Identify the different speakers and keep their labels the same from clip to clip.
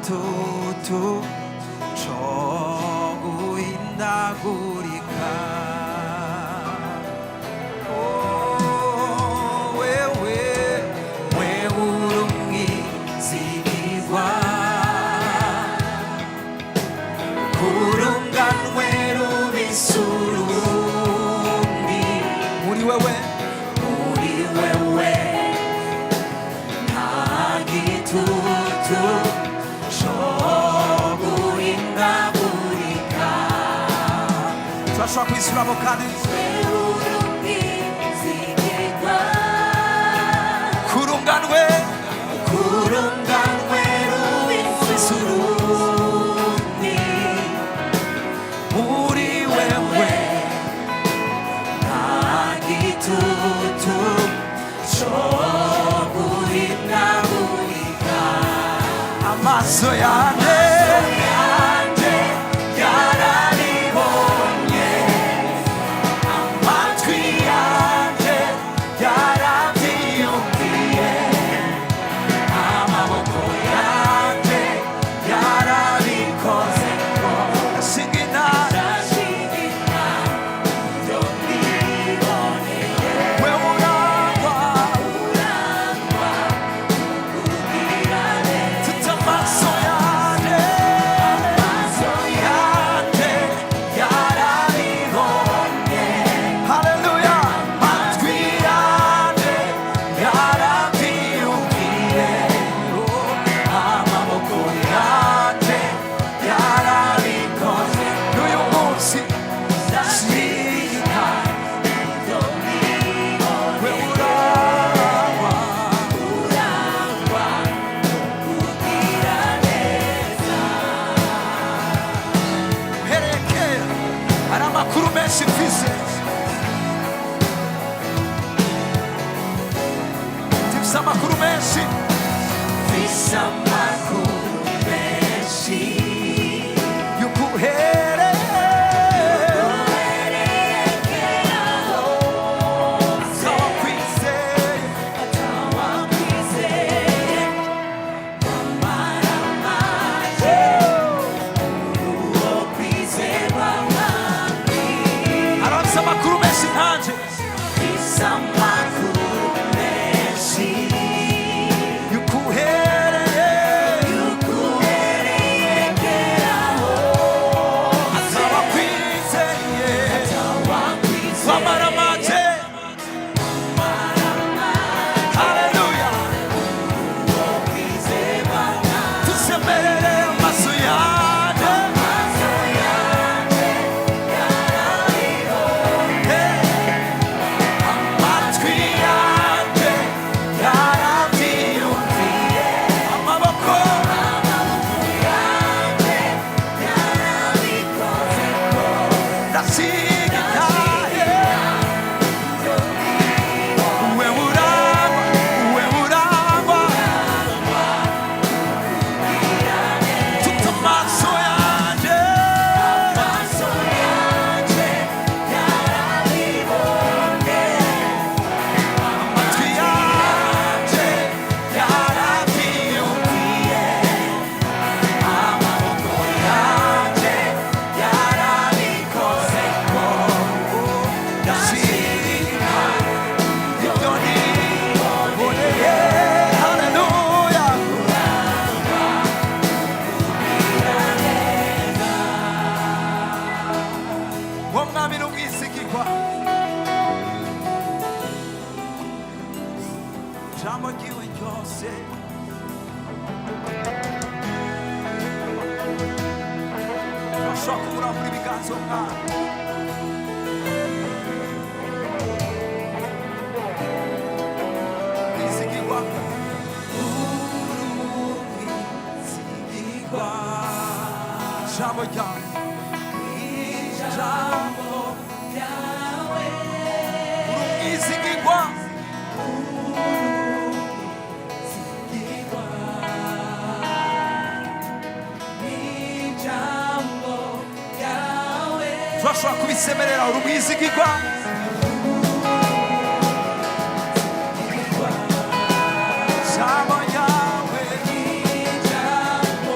Speaker 1: igitutu cyo guhindagurika. Wewe uri umwizigirwa, urunganwe rubisurundi. Muri wewe nta gitutu cyo guhindagurika. Turashobora kwisubiramo kandi kurunganwe rubisurundi. Muri wewe nta gitutu cyo guhindagurika. Amaso yanjye yarabibonye, amatwi yanjye yarabyiyumviye, amaboko yanjye yarabikoze. Ndashinga intara byo niboneye, we urangwa kugira neza. Mfite amaso yanjye yarabibonye, haleluya. Amatwi yanjye yarabyiyumviye, amaboko yanjye yarabikoze. N'uyu munsi ndashika ibyo niboneye, we urangwa kugira neza. Uhereye kera hari amakuru menshi mfise, mfise amakuru menshi, mfise amakuru menshi yuko uhereye atawakwizeye, amaramaje uwo kwizerwa mwami. Aronse amakuru menshi nkanje, mfise amakuru menshi yuko uhereye keraho atawakwizeye, amaramaje, haleluya. Tusemerere amaso yanjye amatwi yanjye yarabyiyumviye, amaboko yanjye yarabikoze. Ndashinga intahe, we urangwa tuta amaso yanjye yarabibonye, amatwi yanjye yarabyiyumviye, amaboko yanjye yarabikoze. Ndashima ibyo niboneye, haleluya. Uwo mwami ni umwizigirwa, ijambo ryiwe ryose turashobora kumurambura ibiganza uwo mwami. Mwizigirwa, umwizigirwa, ijambo ryawe, ijambo ryawe, umwizigirwa, ijambo ryawe. Turashobora kubisemerera, uri umwizigirwa. Ijambo ryawe, ijambo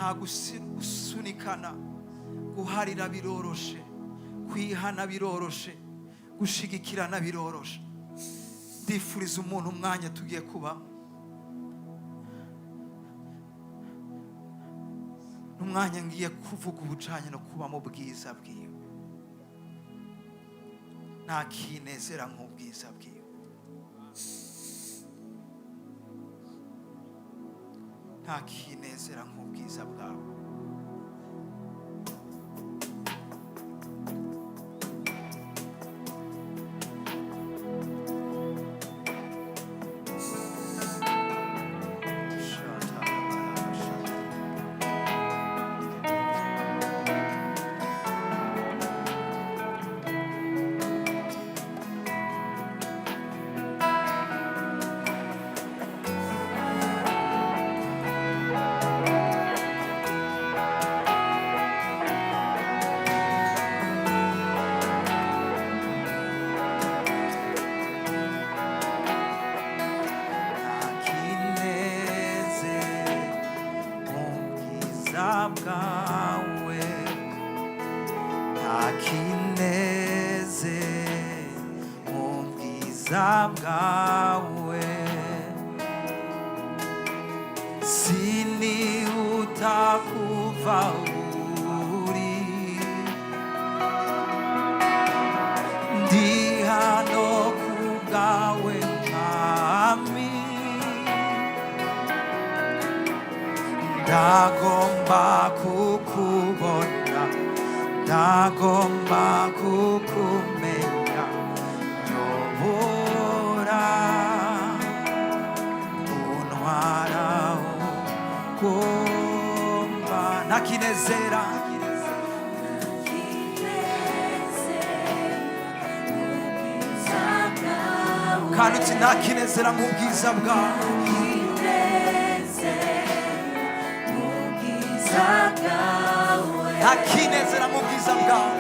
Speaker 1: nta gusunikana. Guharira biroroshe, kwihana biroroshe, gushigikirana biroroshe. Ndifuriza umuntu umwanya tugiye kuba n'umwanya ngiye kuvuga ubujanye no kuba mu bwiza bwiwe. Nta kinezera nk'ubwiza bwiwe, nta kinezera nk'ubwiza bwawe. Sini utakuva uri, ndi hano kubwawe mwami. Ndagomba kukubona, ndagomba kukumenya. Nyobora untwaraho gomba. Nakinezera kandi uti nakinezera nk'ubwiza bwawe. Nakinezera nk'ubwiza bwawe.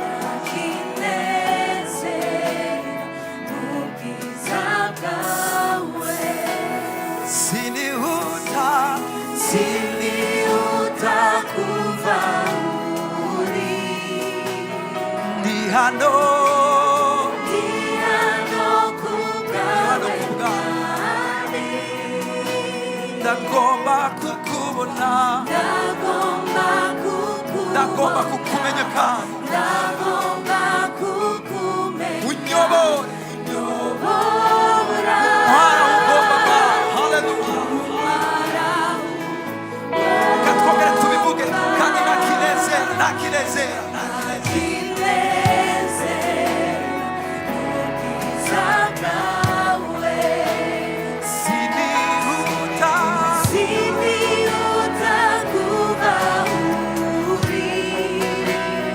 Speaker 1: Sinihuta kuva uri, ndi hano kubwawe. Ndagomba kukubona, ndagomba kukumenya kandi unyobore.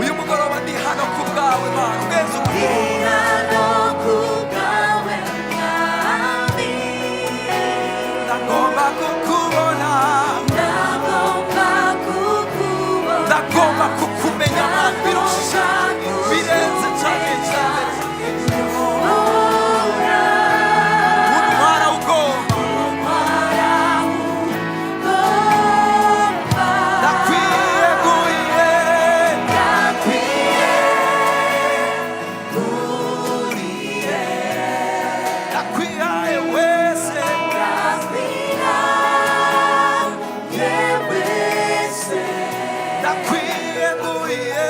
Speaker 1: Uyu mugoroba ndi hano kubwawe Mana, ugeze ndagomba kukubona, ndagomba kukumenya Mana, birusha birenze cyane cyane. Untwara ugomba, ndakwiyeguriye, ndakwihaye wese, ndakwiyeguriye,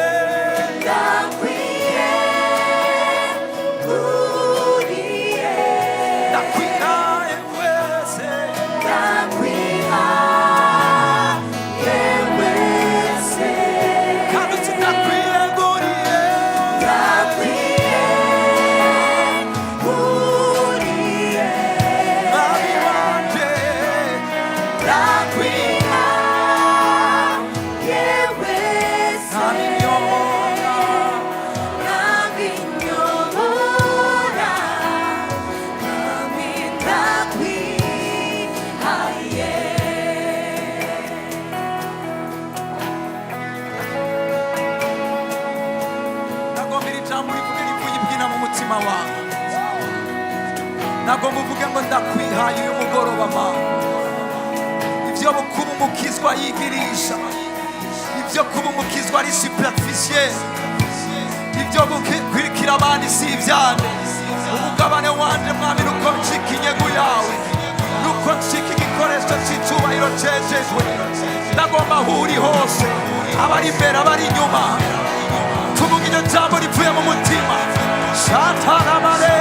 Speaker 1: ndakwihaye wese. Kandi uti ndakwiyeguriye, mwami wanje, nagomba iri jambo rivuge rivuye ibyina mu mutima wawe. Nagomba uvuge ngo ndakwihaye uyu mugoroba Mana. Ibyo bukuru umukizwa yigirisha ibyo kuba umukizwa ari superficiel, ibyo gukurikira abandi si ibyanjye. Umugabane wanje mwami nuko ncika inyegu yawe, nuko ncika igikoresho cy'icyubahiro cyejejwe. Ndagomba aho uri hose, abari imbere abari inyuma, tuvuga iryo jambo rivuye mu mutima. Shataramare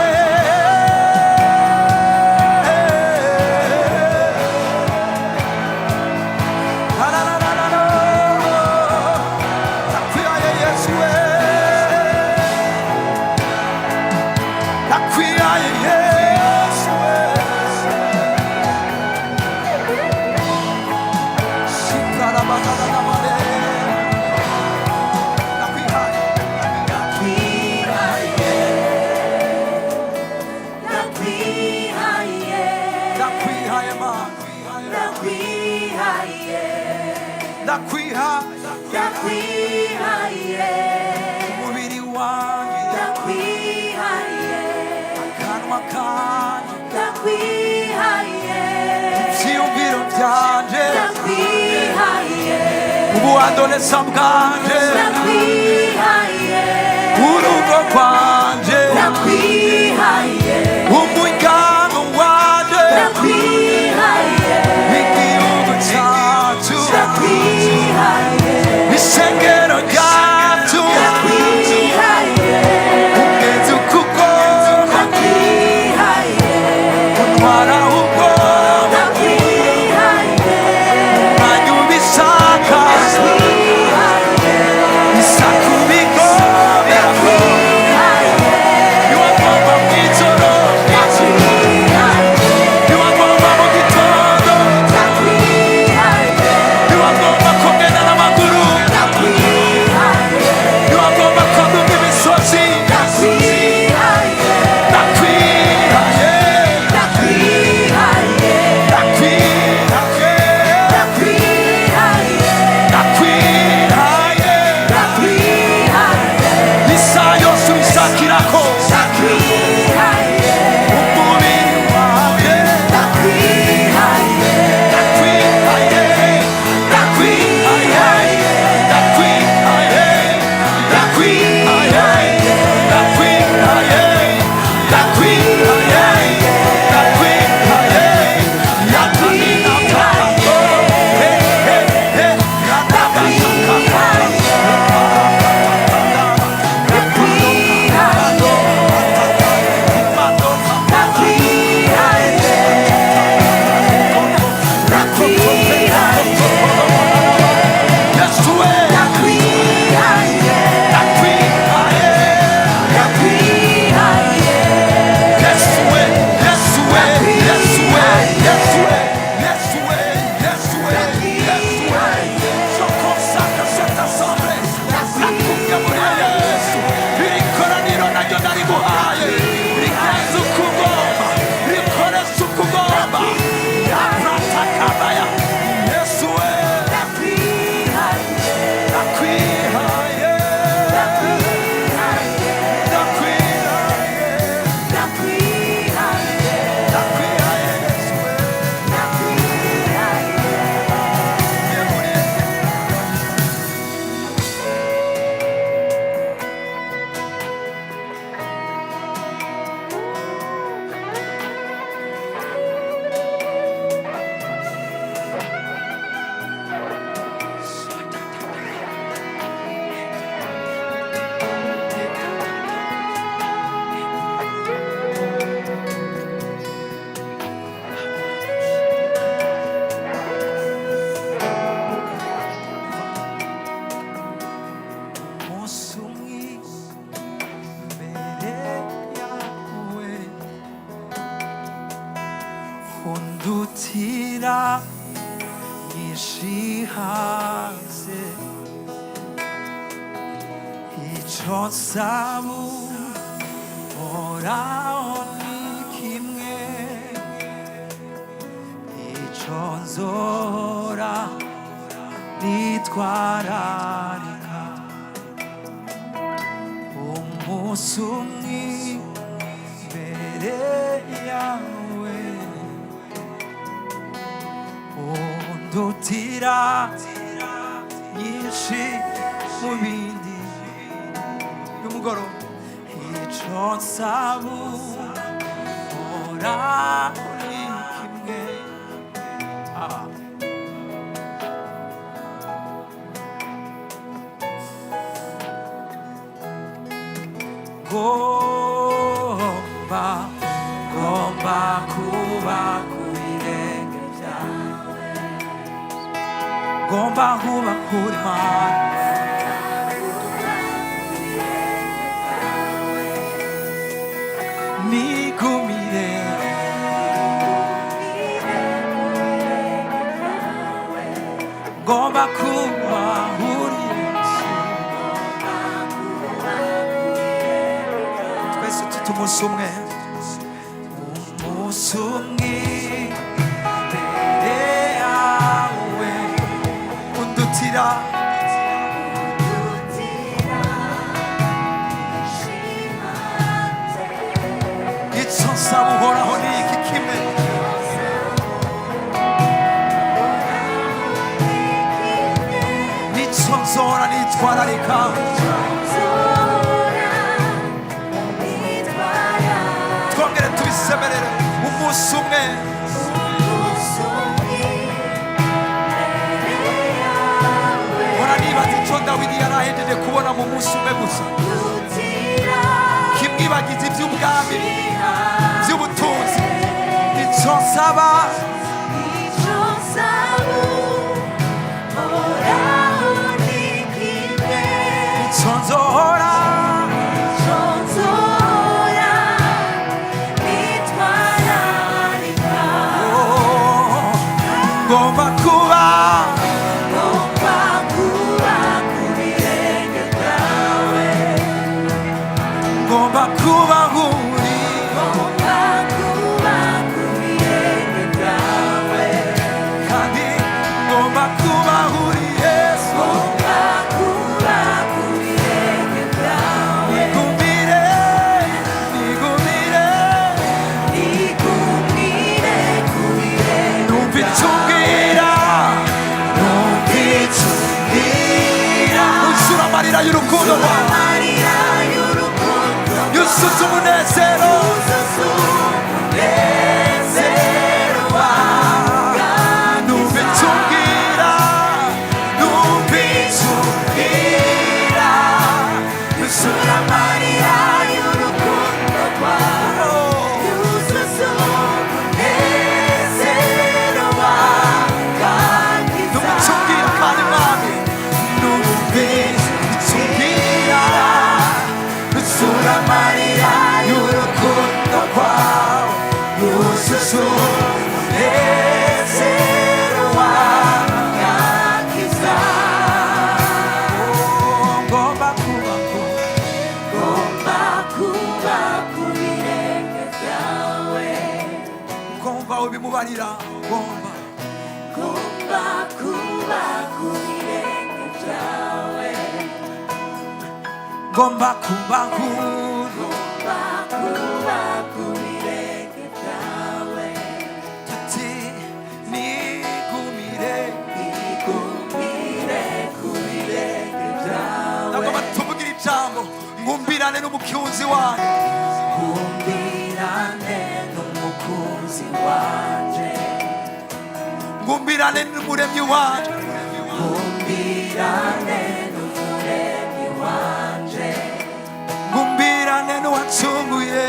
Speaker 1: umubiri wanjye akanwa kanjye ibyiyumviro byanje ubuandonesa bwanje urugo rwanje umuryango wanje igihugu cyacu isengero ryacu umeze ukugomba untwara ubwoba umwanya ubishaka isa kubigomera niwagomba mu ijoro niwagomba mu gitondo niwagomba kugenda n'amaguru niwagomba kwambuka imisozi isaha yose ubishakirako umubiri wawe ndakwihaye undutira nishihaze icyo nsaba oraho ni kimwe icyo nzora nitwararika umunsi umwe imbere yawe undutira nyinshi mu bindi y'umugoroba icyo nsaba ora uri kimwe ngomba kuba ku birenge byawe ngomba kuba kuri Mana nigumire ngomba kuba uri twese tuti umunsi umwe imbere yawe undutira icyo nsaba uhoraho ni iki kimwe nicyo nzora nitwararika twongere tubisemerere umunsi umwe ora nibaza icyo Dawidi yarahejeje kubona mu munsi umwe gusa kimwibagiza iby'ubwami by'ubutunzi icyo nsaba icyo nzohora ngomba kuba ku birenge byawe ngomba kuba uri ku birenge byawe kandi ngomba kuba uri Yesu ngomba kuba ku birenge byawe nigumire ku birenge numva icubwira uzura amarira y'urukundo rwawe yuzuza umunezero wawe numva icubwira yuzura amarira y'urukundo rwawe yuzuza umunezero wawe numva icubwira kandi mwami numva icubwira yuzura amarira y'urukundo rwawe yuzuza umunezero wawe yakiza ngomba kuba ku birenge byawe ngomba ubimubarira ngomba kuba ku birenge byawe ngomba kuba ku birenge byawe tuti nigumire ku birenge byawe nagomba tuvugira ijambo ngumbirane n'umukunzi wanjye ngumbirane n'umukunzi wanje ngumbirane n'umuremyi wanje ngumbirane n'umuremyi wanje ngumbirane n'uwacunguye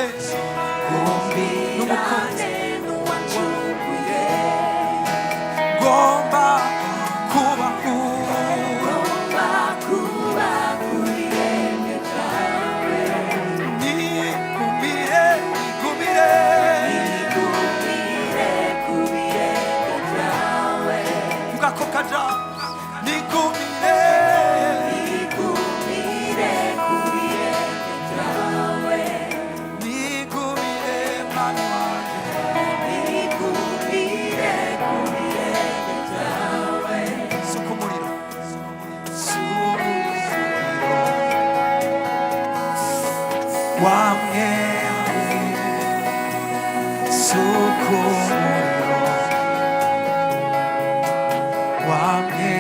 Speaker 1: ngumbirane n'uwacunguye ngomba kuba ku birenge byawe nigumire ku birenge byawe vuga ko kaja nigumire ku birenge byawe nigumire mani wanje nigumire ku birenge byawe suka umuriro wamwe suka umuriro wamwe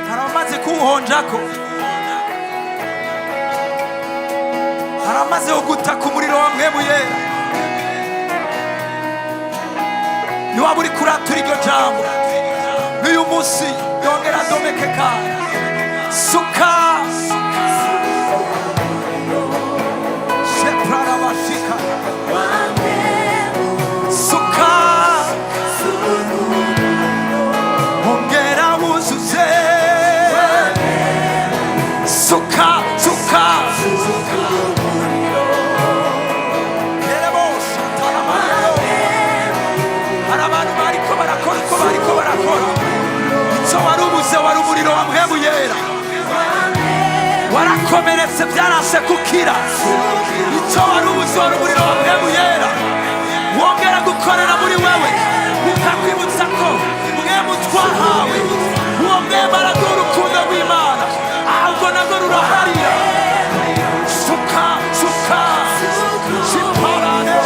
Speaker 1: hari abamaze kuwuhonjako, haramaze gutaka umuriro wa Mpwemu Yera. Niwaba uri kuratura iryo jambo n'uyu munsi yongera adomekeka. Suka sheprarabashika, suka ongera wuzuze, suka suka icyo wari ubuze wari umuriro wa Mpwemu Yera. Warakomeretse byarase gukira. Icyo wari ubuze wari umuriro wa Mpwemu Yera. Wongera gukorera muri wewe, ukakwibutsa ko Mpwemu twahawe, uwo Mpwemu araduha urukundo rw'Imana, ahubwo narwo ruraharira. Suka suka shiparane,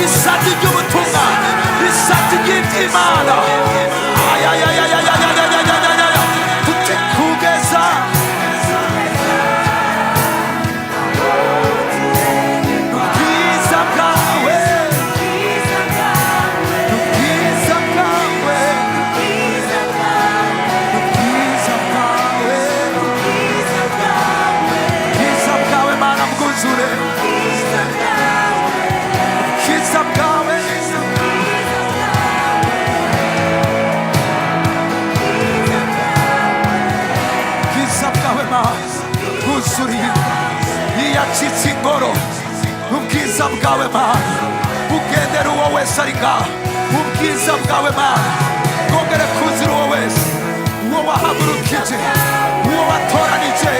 Speaker 1: isati ry'ubutumwa, isati ry'Imana. Tuti kugeza ubwiza bwawe, ubwiza bwawe, ubwiza bwawe, ubwiza bwawe Mana bwuzure, ubwiza bwawe, ubwiza bwawe Mana bwuzuriye iyacitse ingoro. Ubwiza bwawe Mana bugendera uwo wese ari ngaha. Ubwiza bwawe Mana bwongere kuzira uwo wese, uwo wahagurukije, uwo watoranije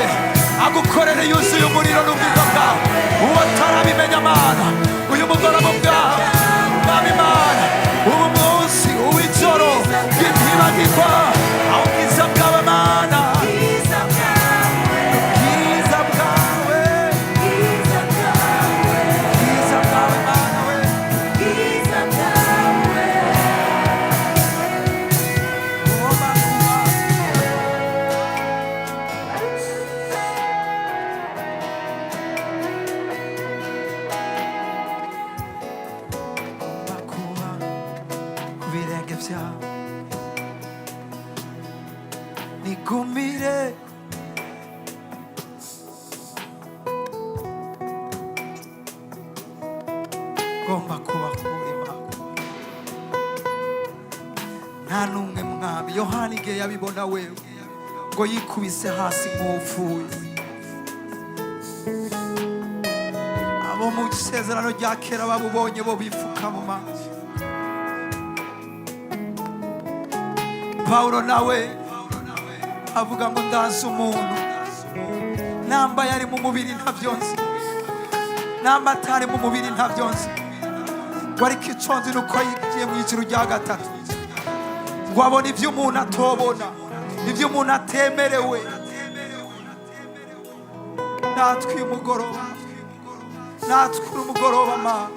Speaker 1: agukorere yuzuye umuriro n'ubwiza bwawe, uwo atarabimenya Mana uyu mugoroba bwawe Mwami Mana, ubu munsi uw'ijoro ry'intibagirwa, aho ubwiza bwawe Mana, ubwiza bwawe, ubwiza bwawe Mana we, ubwiza bwawe, ugomba kuba ku birenge byawe. Nigumire ngomba kuba kurima, nta n'umwe Mwami. Yohana igihe yabibona wewe ngo yikubise hasi nk'upfuye. Abo mu isezerano rya kera babubonye bo bifuka mu mazi. Pawulo nawe avuga ngo ndazi umuntu namba yari mu mubiri ntabyo nzi, namba atari mu mubiri ntabyo nzi, ngo ariko icyo nzi ni uko yigiye mu ijuru rya gatatu, ngo abone ibyo umuntu atobona, ibyo umuntu atemerewe. natwe uyu mugoroba, natwe uyu mugoroba Mana,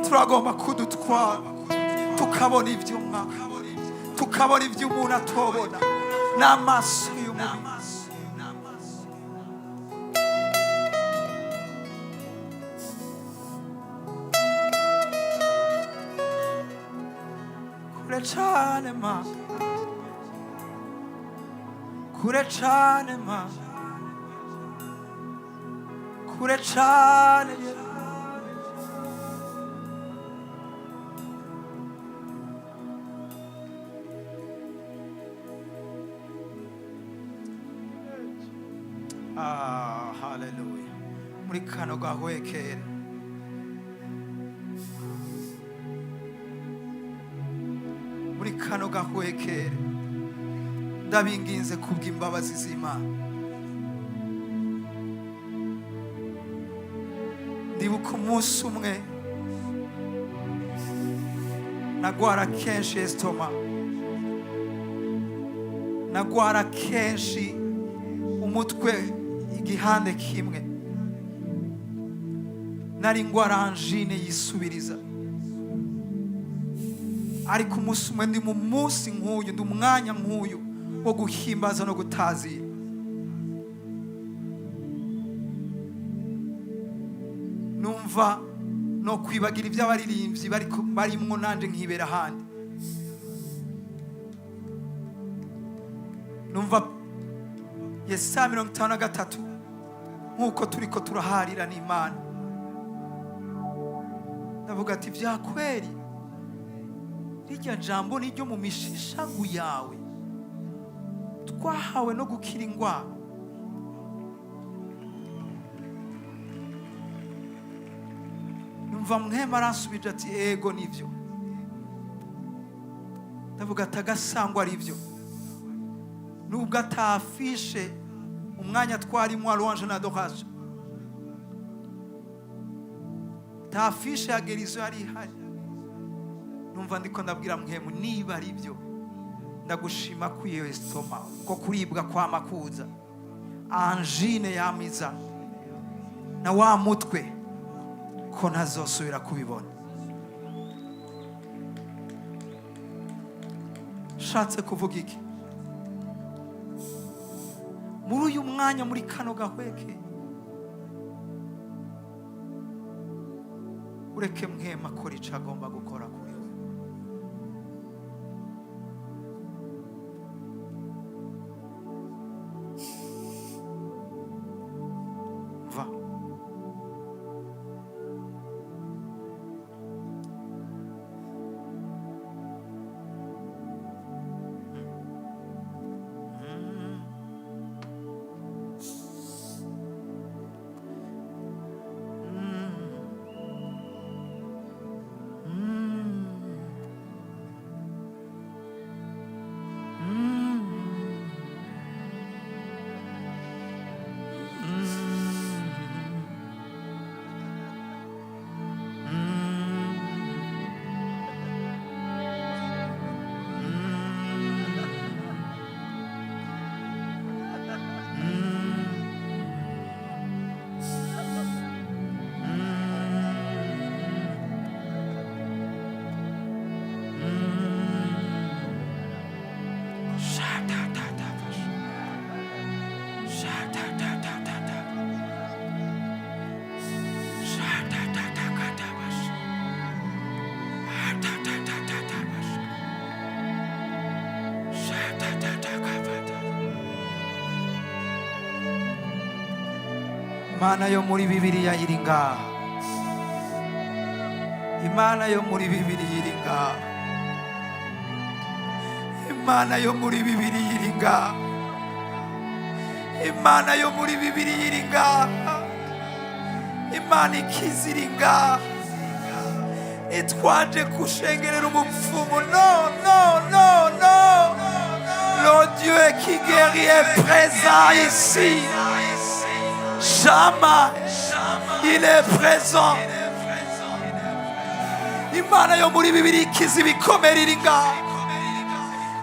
Speaker 1: turagomba kudutwara tukabona ibyo Mwami, tukabona ibyo umuntu atobona n'amaso y'umubiri. kure cyane Mana, kure cyane Mana, kure cyane haleluya. muri kano gahwekere muri kano gahwekere ndabinginze kubw'imbabazi z'Imana. ndibuka umunsi umwe nagwara kenshi esitoma, nagwara kenshi umutwe igihande kimwe, nari ngwara anjine yisubiriza. ariko umunsi umwe ndi mu munsi nk'uyu, ndi umwanya nk'uyu wo guhimbaza no gutazira, numva no kwibagira iby'abaririmbyi barimwo nanje nkibera ahandi. numva Yesaya 53 nk'uko turiko turaharira n'Imana, ndavuga ati vyakweri rirya jambo niryo mu mishishagu yawe twahawe no gukira ingwara. numva mwema aransubije ati ego nivyo. ndavuga ati agasangwa arivyo, nubwo atafishe umwanya twarimo wa louange na adoration, tafishe ya gerizo yari ihari. numva ndiko ndabwira mwemu niba arivyo, ndagushima ko iyo estoma, ko kuribwa kwa makuza, anjine yamiza na wa mutwe ko ntazosubira kubibona. shatse kuvuga iki muri uyu mwanya, muri kano gahweke? ureke mwema akora ico agomba gukora kuri we. va Imana yo muri Bibiliya iri ngaha, Imana yo muri Bibiliya iri ngaha, Imana yo muri Bibiliya iri ngaha, Imana yo muri Bibiliya iri ngaha, Imana ikiza iri ngaha. itwaje kushengerera umupfumu, no no no no qui guérit est présent ici. Jamais il est présent. Imana yo muri Bibiliya ikiza ibikomere iri ngaha.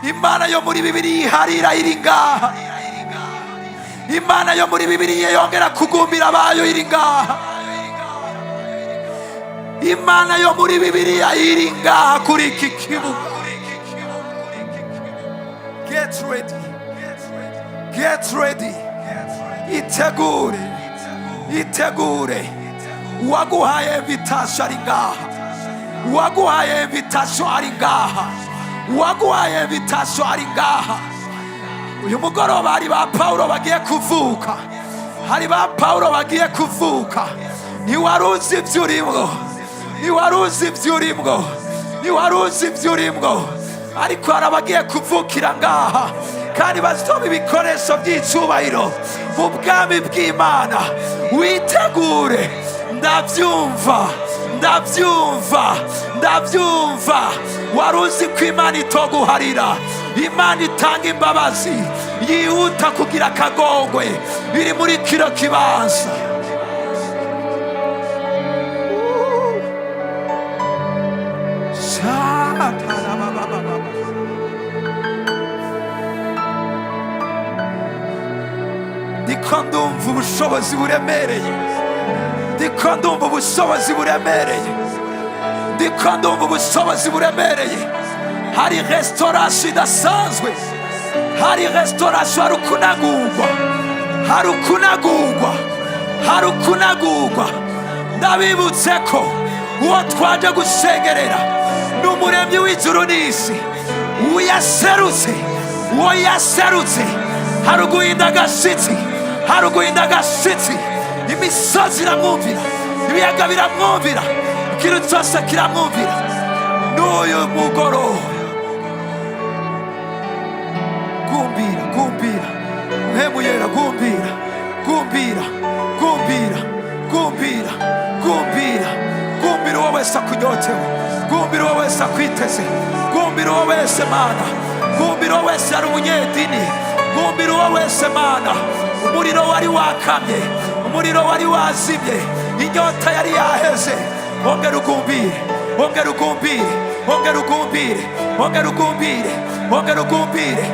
Speaker 1: Imana yo muri Bibiliya iharira iri ngaha. Imana yo muri Bibiliya yongera kugumbira abayo iri ngaha. Imana yo muri Bibiliya iri ngaha kuri iki kibuga. Get ready. Get ready. Itegure. Itegure. Waguhaye invitation ari ngaha. Waguhaye invitation ari ngaha. Waguhaye invitation ari ngaha. Uyu mugoroba hari ba Paulo bagiye kuvuka. Hari ba Paulo bagiye kuvuka. Ntiwaruzi ibyo urimwo. Ntiwaruzi ibyo urimwo. Ntiwaruzi ibyo urimwo. Ariko hari abagiye kuvukira ngaha kandi bazoba ibikoresho by'icyubahiro mu bwami bw'Imana. Witegure. Ndabyumva. Ndabyumva. Ndabyumva. Waruzi ko Imana itoguharira. Imana itanga imbabazi. Yihuta kugira akagongwe. Iri muri kino kibanza. Ndiko ndumva ubushobozi buremereye. Ndiko ndumva ubushobozi buremereye. Ndiko ndumva ubushobozi buremereye. Hari restauration idasanzwe. Hari restauration, hari ukunagurwa. Hari ukunagurwa. Hari ukunagurwa. Ndabibutse ko uwo twaje gusengerera ni umuremyi w'ijuru n'isi. Uwo yaserutse. Uwo yaserutse. Hari uguhinda agashitsi. Hari uguhinda agashitsi. Imisozi iramwumvira. Ibiyaga biramwumvira. Ikintu cyose kiramwumvira. N'uyu mugoroba. Gumbira, gumbira. Mpemu yera, gumbira. Gumbira, gumbira, gumbira, gumbira. Gumbira uwo wese akunyotewe. Gumbira uwo wese akwiteze. Gumbira uwo wese Mana. Gumbira uwo wese ari umunyedini. Gumbira uwo wese Mana. Umuriro wari wakamye. Umuriro wari wazimye. Inyota yari yaheze. Ongera ugumbire. Ongera ugumbire. Ongera ugumbire. Ongera ugumbire. Ongera ugumbire.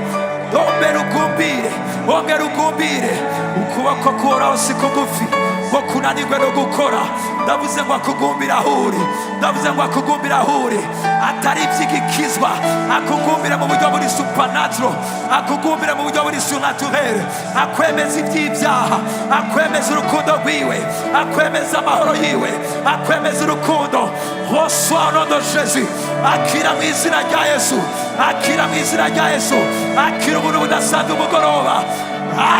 Speaker 1: Ongera ugumbire. Ongera ugumbire. Ukuboko kuhoraho si kugufi ngo kunanirwe no gukora. Ndavuze ngo akugumbira aho uri. Ndavuze ngo akugumbira aho uri. Atari iby'igikizwa. Akugumbira mu buryo buri supernatural. Akugumbira mu buryo buri surnaturel. Akwemeza iby'ibyaha. Akwemeza urukundo rwiwe. Akwemeza amahoro yiwe. Akwemeza urukundo. Reçois au nom de Jésus. Akira mu izina rya Yesu. Akira mu izina rya Yesu. Akira ubuntu budasanzwe umugoroba.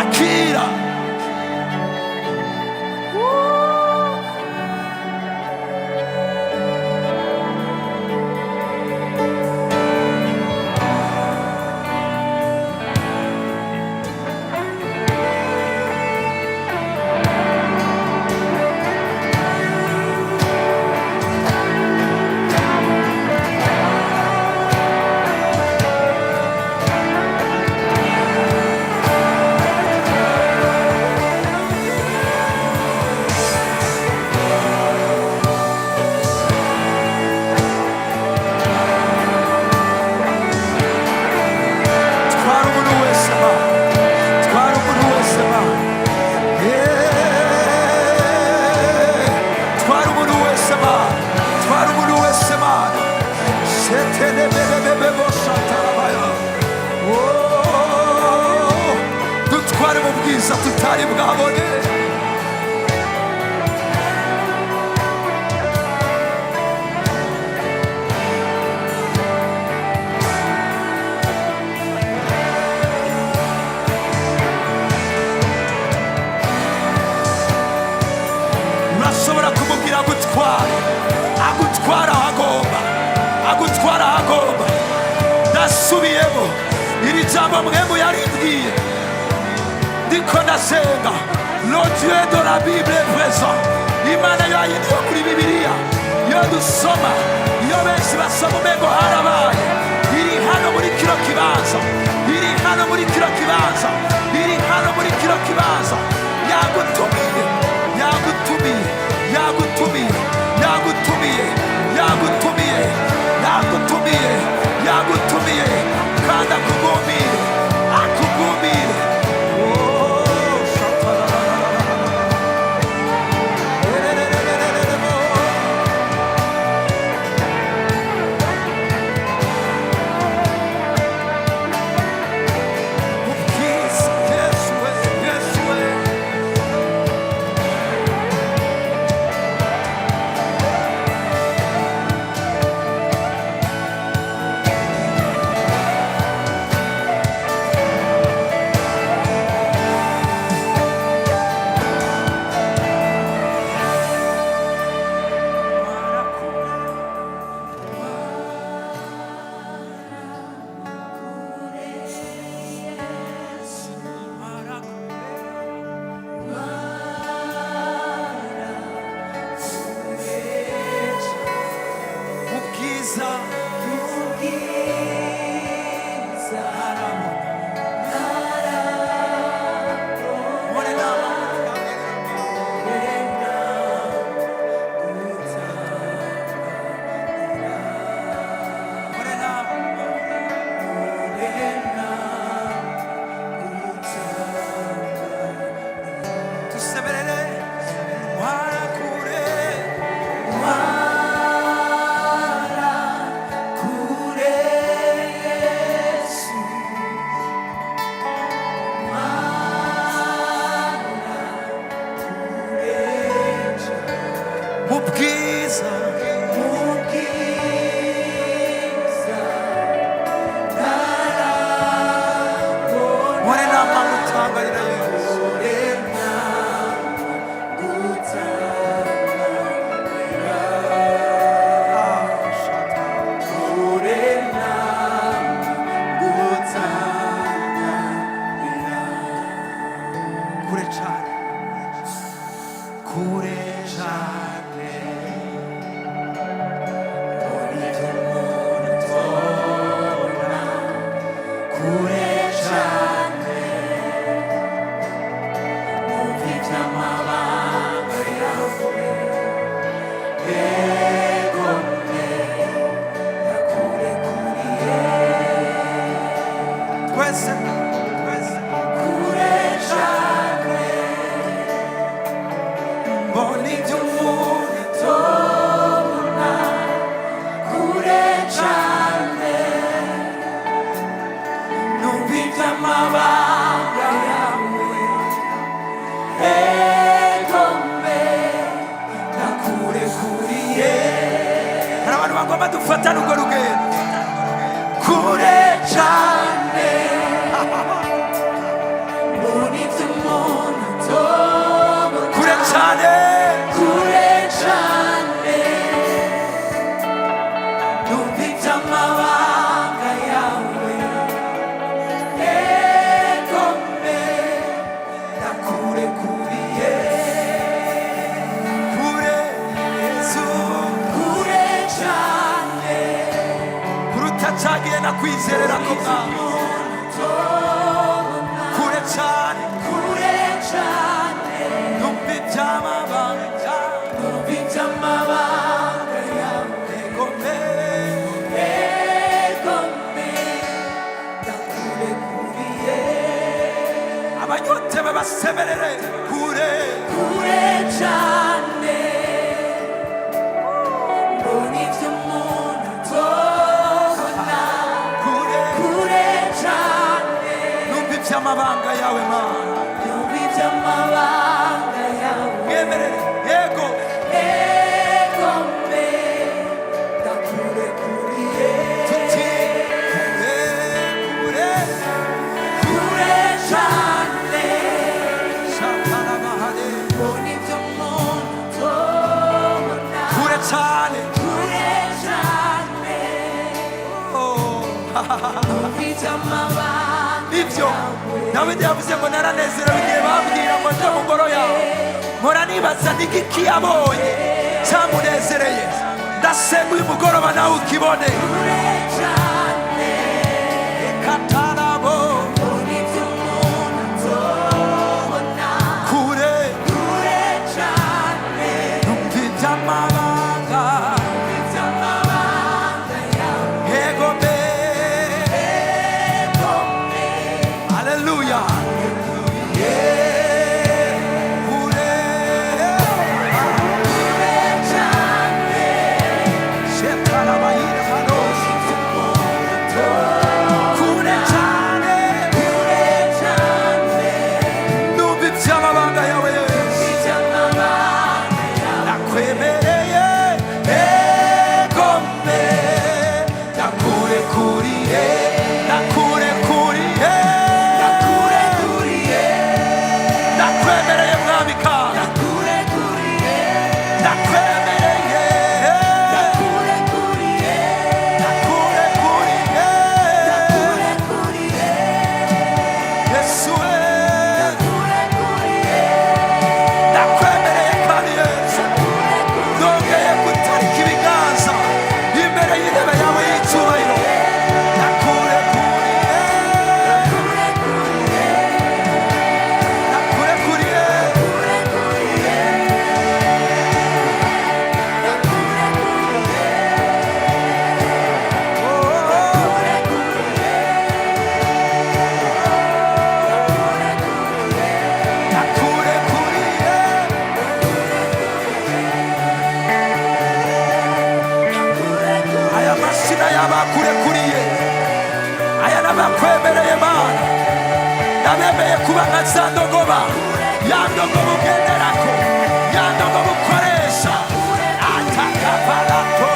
Speaker 1: Akira. tutari bwabone. Urashobora kumubwira agutwara ahagomba, agutwara ahagomba. Ndasubiyemo iri jambo mwemu yarimbwiye, ndiko ndasenga. Le Dieu de la Bible est présent. Imana yayindi yo muri Bibiliya yo dusoma, iyo benshi basoma umengo harabaye, iri hano muri kino kibanza, iri hano muri kino kibanza. yagutumiye kandi akugumire akugumire.
Speaker 2: Dufatane urwo rugendo kure cyane muri by'umuntu kure cyane numva iby'amabanga yawe egome ndakurekuriye
Speaker 1: kure Yesu cyagiye nakwizerera ko mwami kure cyane numva iby'amabanga yawe egome
Speaker 2: ndakurekuriye
Speaker 1: abanyotewe basemerere kure
Speaker 2: cyane mbona iby'umuntu
Speaker 1: amabanga yawe Mana
Speaker 2: yubitse amabanga yawe
Speaker 1: mwemerere yego
Speaker 2: egome ndakurekuriye
Speaker 1: tuti kure
Speaker 2: cyane
Speaker 1: shatana mahane
Speaker 2: mbona ibyo umuntu tubona
Speaker 1: kure cyane
Speaker 2: yubitse amabanga
Speaker 1: ibyo Dawidi yavuze ngo naranezerewe igihe bambwira ngo nje mu ngoro yawe mpora nibaza n'igiki yabonye cyamunezereye ndasenga uyu mugoroba nawe ukibone katarabo kure
Speaker 2: cyane
Speaker 1: numva iby'amabanga egome ndakurekuriye aya n'abakwemereye Mana ndabemeye kuba nka za ndogoba ya ndogoba ugenderako ya ndogoba ukoresha atakaparato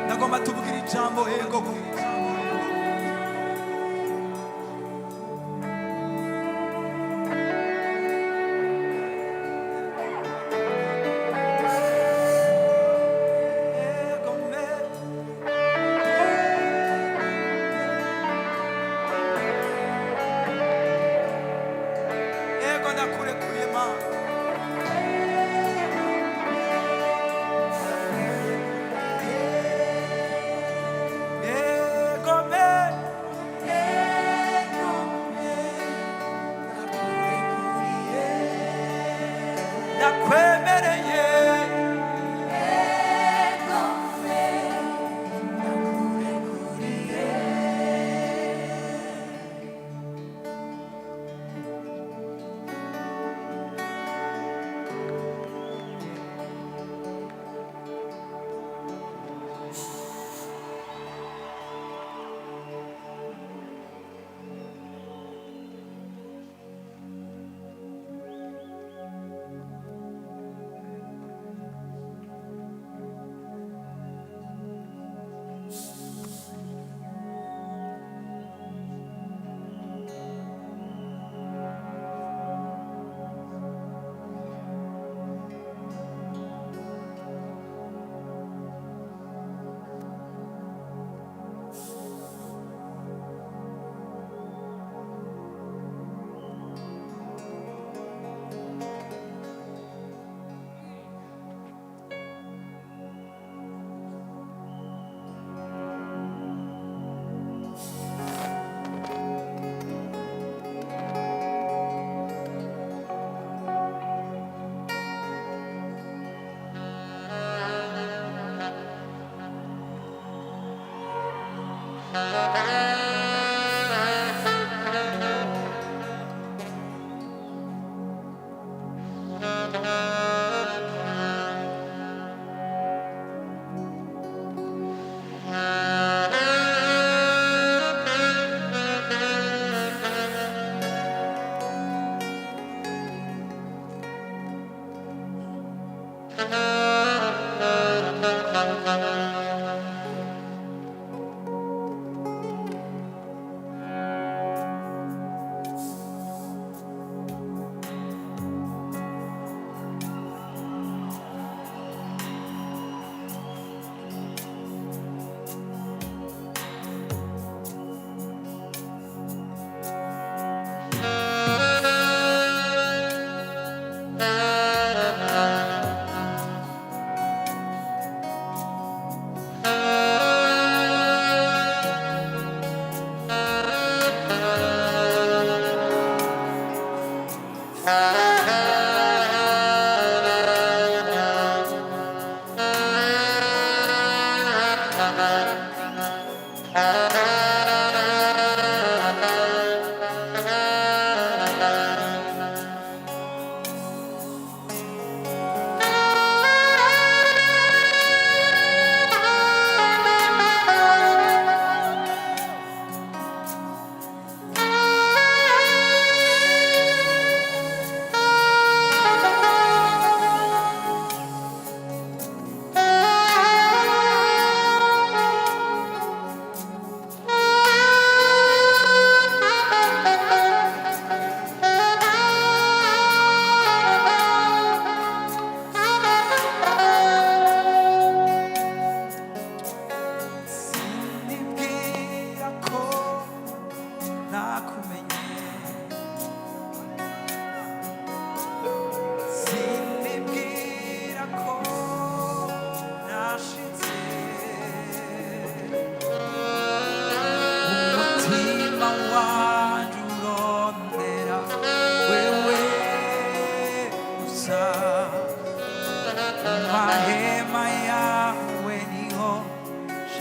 Speaker 1: ndagomba tubwire ijambo ego ego ndakurekuriye Mana ego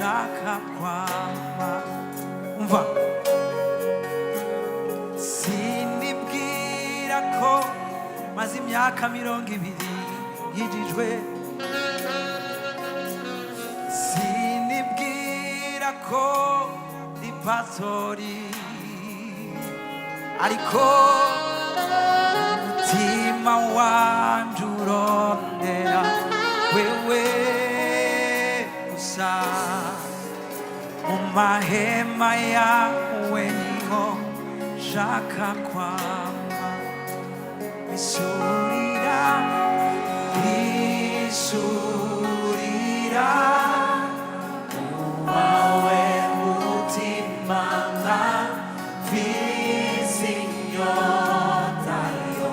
Speaker 1: shaka kwama. Umva, sinibwira ko maze imyaka 20 yijijwe, sinibwira ko ndi pastori, ariko umutima wanje urondera wewe gusa. Mu mahema yawe niho shaka kwama. Isurira, isurira wawe mutima mfise inyota yo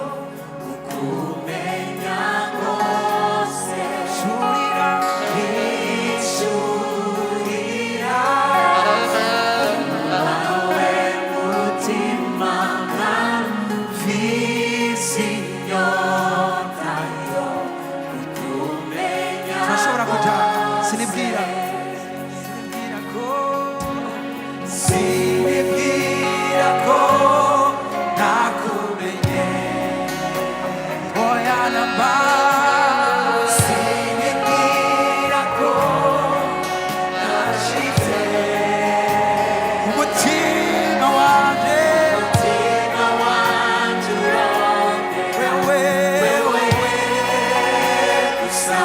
Speaker 1: kukumenya rwose. Isurira, isurira wawe mutima mfise inyota yo kukumenya. Turashobora kujana. Sinibwira ko nakumenye oya namba. Sinibwira ko nashitse umutima wanje urondera wewe gusa.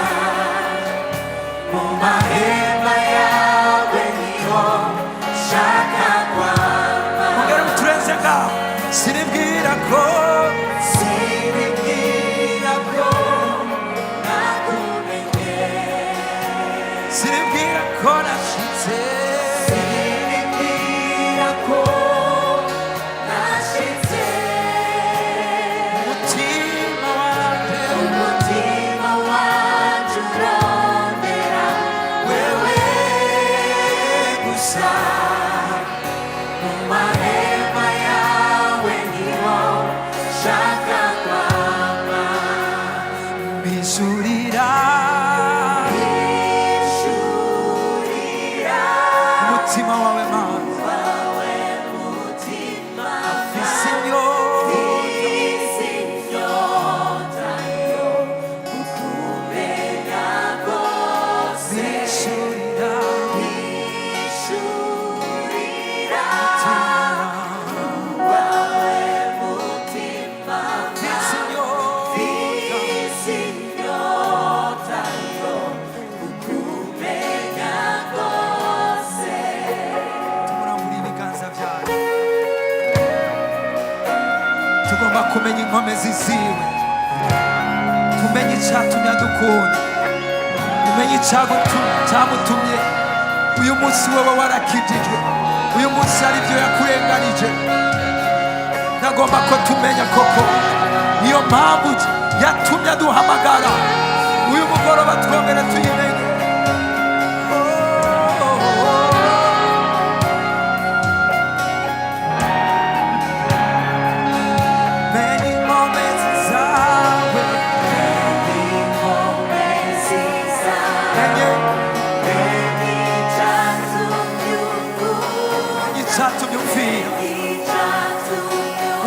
Speaker 1: Mu mahema yawe niho shaka kwama. Mugere muturenze ngaho. Sinibwira ko nakumenye, sinibwira ko nashitse, sinibwira ko nashitse umutima wanje urondera wewe gusa. Mu mahema yawe niho shaka kwama. Isurira, umutima wawe Mana, afise inyota yo kukumenya rwose. Isurira, wawe mutima afise inyota yo kukumenya rwose. Tumurambura ibiganza byawe. Tugomba kumenya inkomezi ziwe, tumenye icyatumye adukunda, tumenye icyamutumye uyu munsi wowe warakijijwe, uyu munsi hari ibyo yakurenganije. Nagomba ko tumenya koko niyo mpamvu yatumye aduhamagara uyu mugoroba, twongere tuyimenye.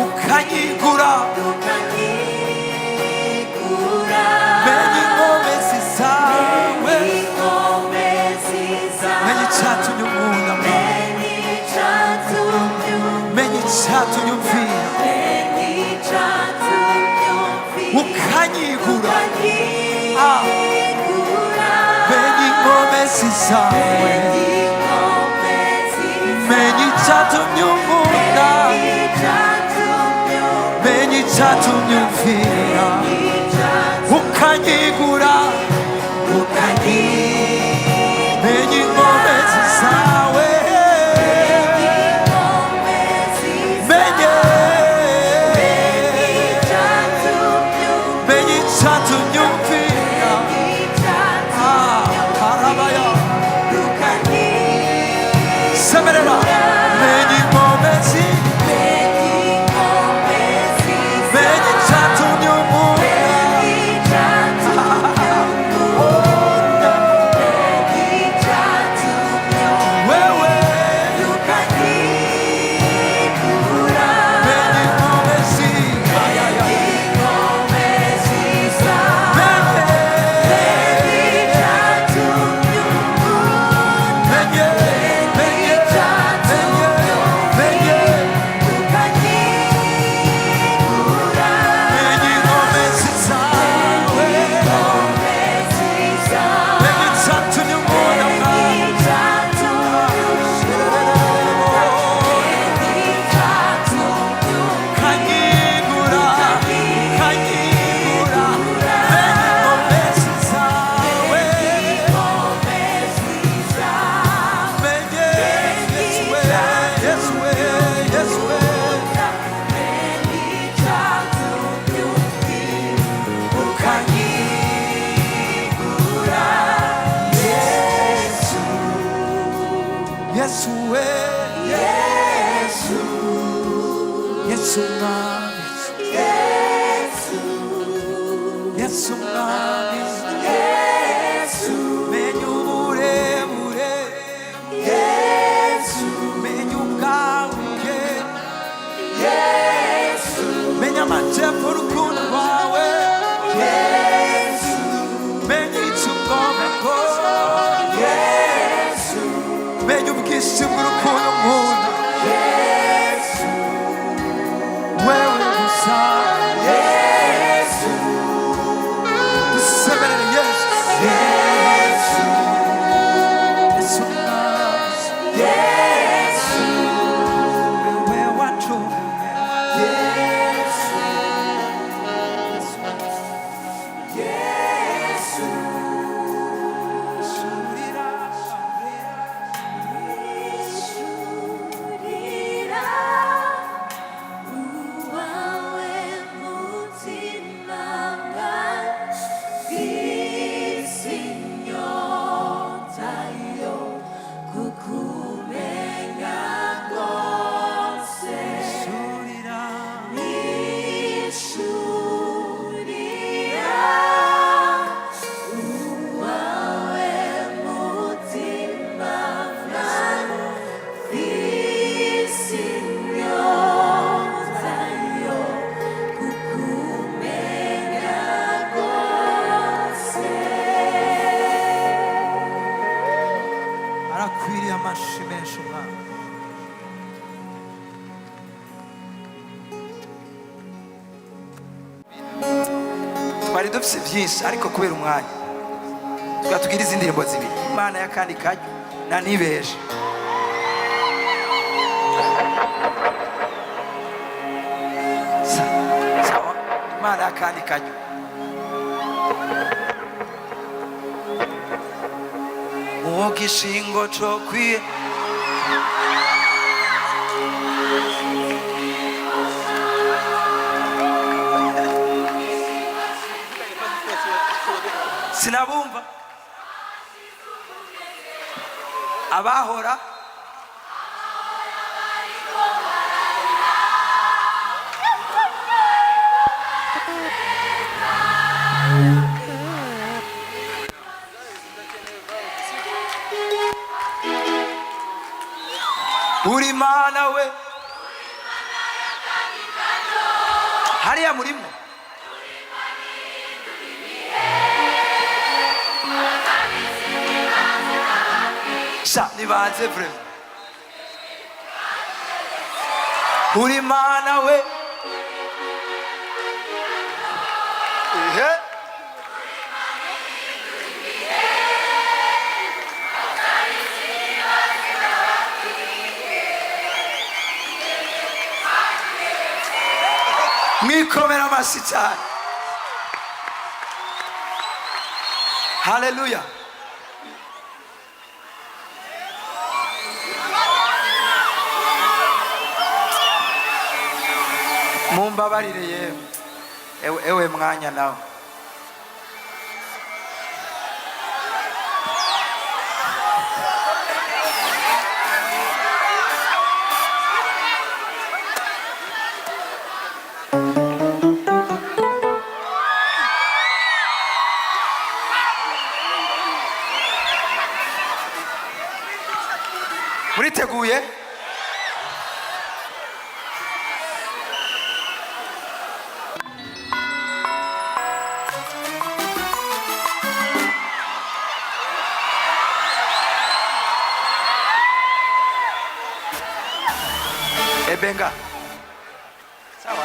Speaker 1: Ukanyigura, menye inkomezi zawe, menye icyatumye unkunda, menye icyatumye umvira, ukanyigura, menye inkomezi zawe, menye icyatumye unkunda, menye icyatumye umvira, ukanyigura, menye inkomezi zawe, menye icyatumye umvira. Harabaya semerera, menye inkomezi, menye icyatumye unkunda, Yesu we
Speaker 2: Yesu,
Speaker 1: Yesu mwami
Speaker 2: Yesu,
Speaker 1: Yesu mwami
Speaker 2: Yesu,
Speaker 1: menya uburebure
Speaker 2: Yesu,
Speaker 1: menya ubwaguke
Speaker 2: Yesu,
Speaker 1: menya amajyepfo urukundo rwawe
Speaker 2: Yesu,
Speaker 1: menya icyo ugomeko
Speaker 2: Yesu,
Speaker 1: menya ubwishimo urukundo nkunda
Speaker 2: Yesu,
Speaker 1: wewe gusa
Speaker 2: Yesu,
Speaker 1: dusemerere Yesu
Speaker 2: Yesu,
Speaker 1: Yesu mwami
Speaker 2: Yesu,
Speaker 1: wewe wacunguye
Speaker 2: Yesu, Yesu,
Speaker 1: Shurira,
Speaker 2: Shurira, uwawe mutima ngafise inyota yo kukumenya rwose.
Speaker 1: shurira,
Speaker 2: Ishurira, uwawe mutima ngafise inyota yo kukumenya rwose.
Speaker 1: arakwiriye amashyi menshi umwami twari dufite byinshi ariko kubera umwanya twatugira izi ndirimbo zibiri imana y'akandi kajyo na nibeje sawa imana y'akandi kajyo mu gishingo cyo kwiye sinabumva abahora uri mana we hariya murimo sha nibanze vrema uri mana we ehe mwikomera amashyi cyane haleluya mumbabarire ewe mwanya nawe muriteguye ebenga sawa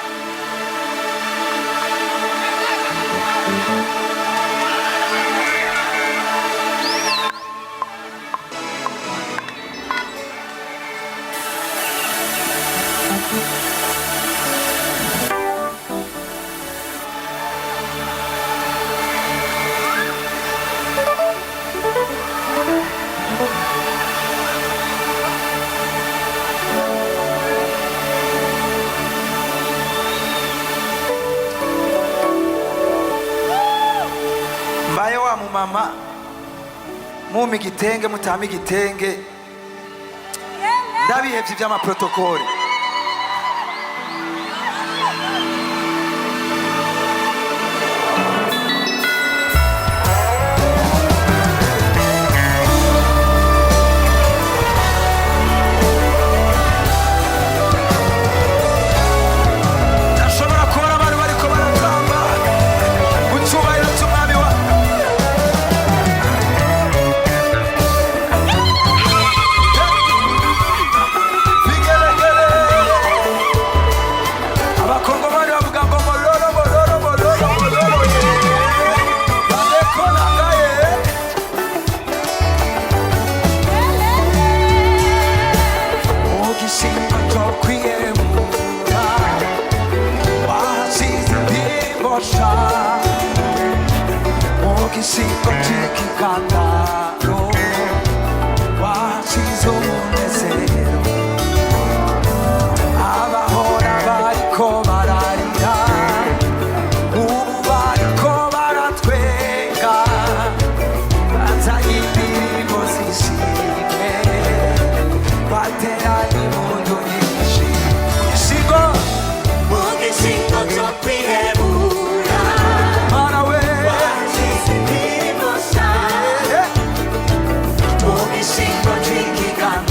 Speaker 1: mbaye wa mumama muma igitenge mutama igitenge ndabihevye ivy'amaprotokole. Ndashobora kubona abantu bariko baratamba mu cubahiro c'umwami wa bigelegele. Abakongomani bavuga ngo mololo mololo mololo mololo ye bandeko nangaye. Mugishinga cyo kwiyemura wasize indimbosha mugishinga cy'ikikandaro wasize umunezero abahora bariko bararira ubu bariko baratwenga bazanye indirimbo zishimwe bateranye impundu nyinshi. Igishingo
Speaker 2: Mugishingo cyo kwihebura
Speaker 1: mana we
Speaker 2: wasize indirimbo nshya. Mugishingo cy'ikiganda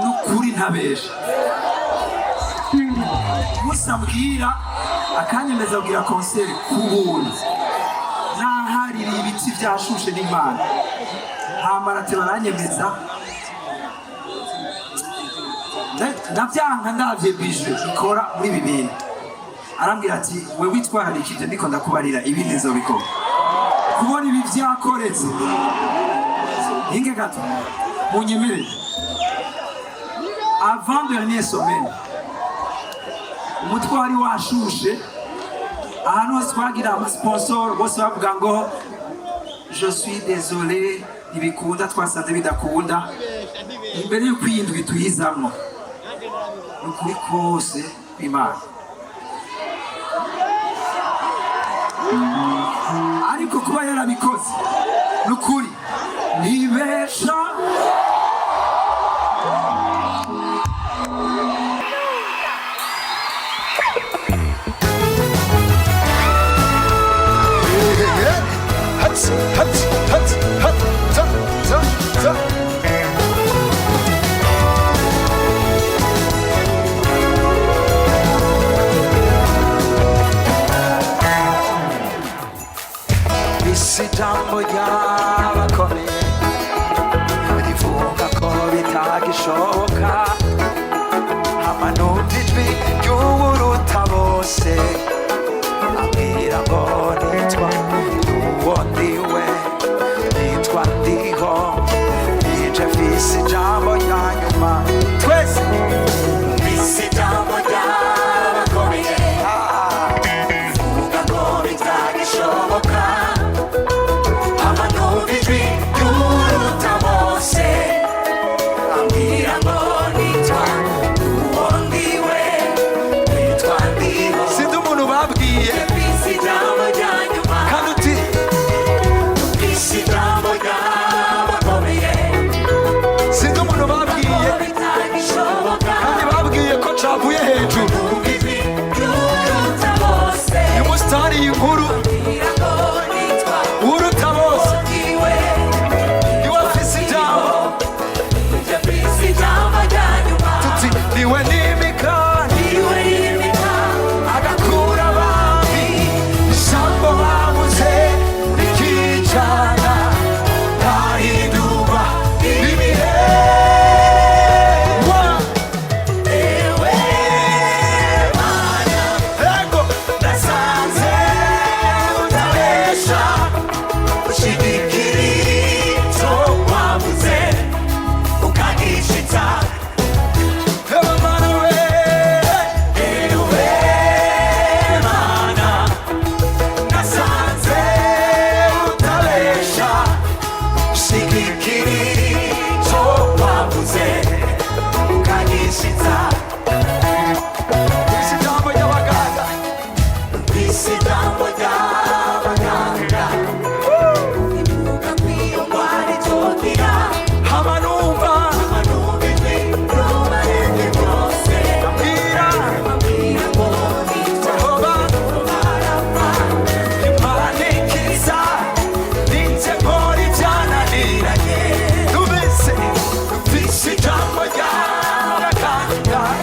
Speaker 3: nukuri ntabesha musambwira akanyemeza kugira konseri kubuntu naharira ibiti byashushe n'Imana hamarate baranyemeza navyanka ndavye bije ikora muri ibi bintu arambwira ati we witwararikije ndiko ndakubarira ibindi nzobikora kubona ibi vyakoretse inge gato munyemerere avant dernier semaine umutwe wari washushe ahantu hose twagira amasponsor bose bavuga ngo je suis désolé ntibikunda twasanze bidakunda imbere yo kwiyindwi tuyizamwo ukuri kose Imana ariko kuba yarabikoze nukuri ntibesha
Speaker 1: Ijambo ry'abakomeye rivuga ko bitagishoboka amanumva ijwi ry'uwuruta bose ambwira ngo nitwa uwo ndiwe nitwa ndiho nije mfise ijambo rya nyuma twese mfise ijambo ry'abakomeye rivuga ko bitagishoboka cavuye hejuru umusitari inkuru uruta bose niwe afise ijambo tuti niwe nimika agakura abami ijambo babuze rikicana ntahinduba ibihe Yeah.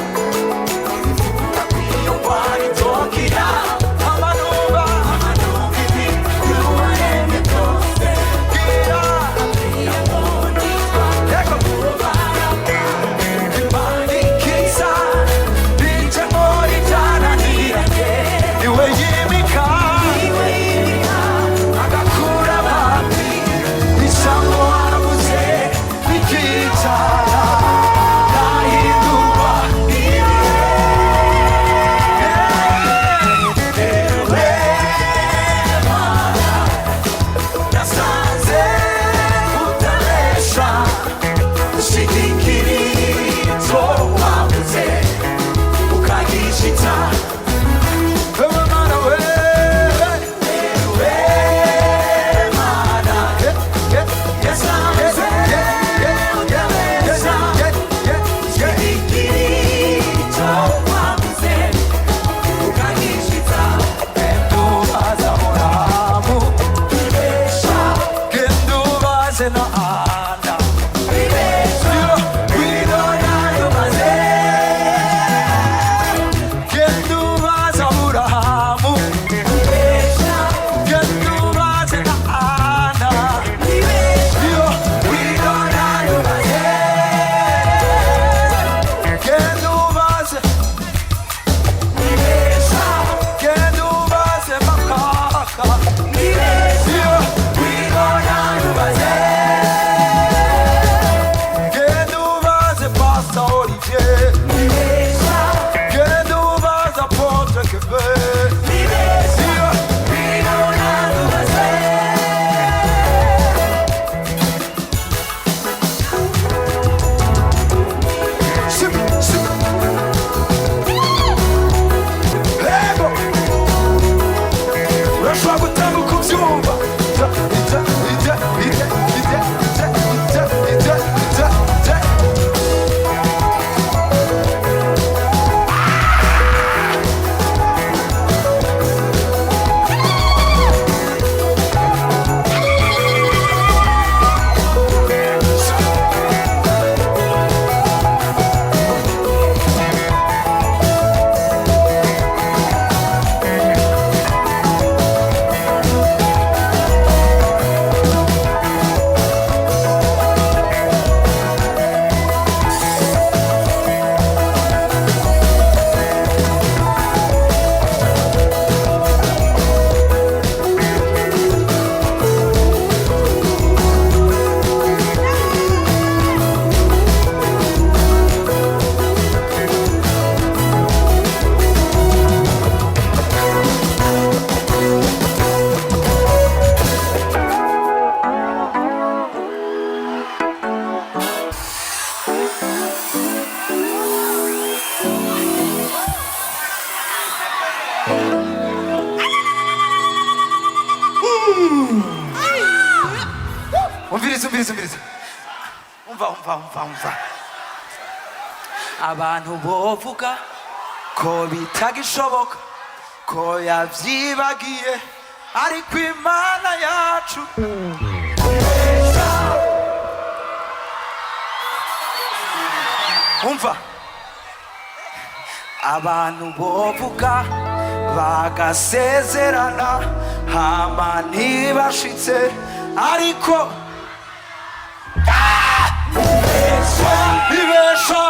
Speaker 1: umviriza umva abantu bovuga ko bitagishoboka ko yavyibagiye ariko imana yacu umva abantu bovuga bagasezerana hama ntibashitse ariko ibesha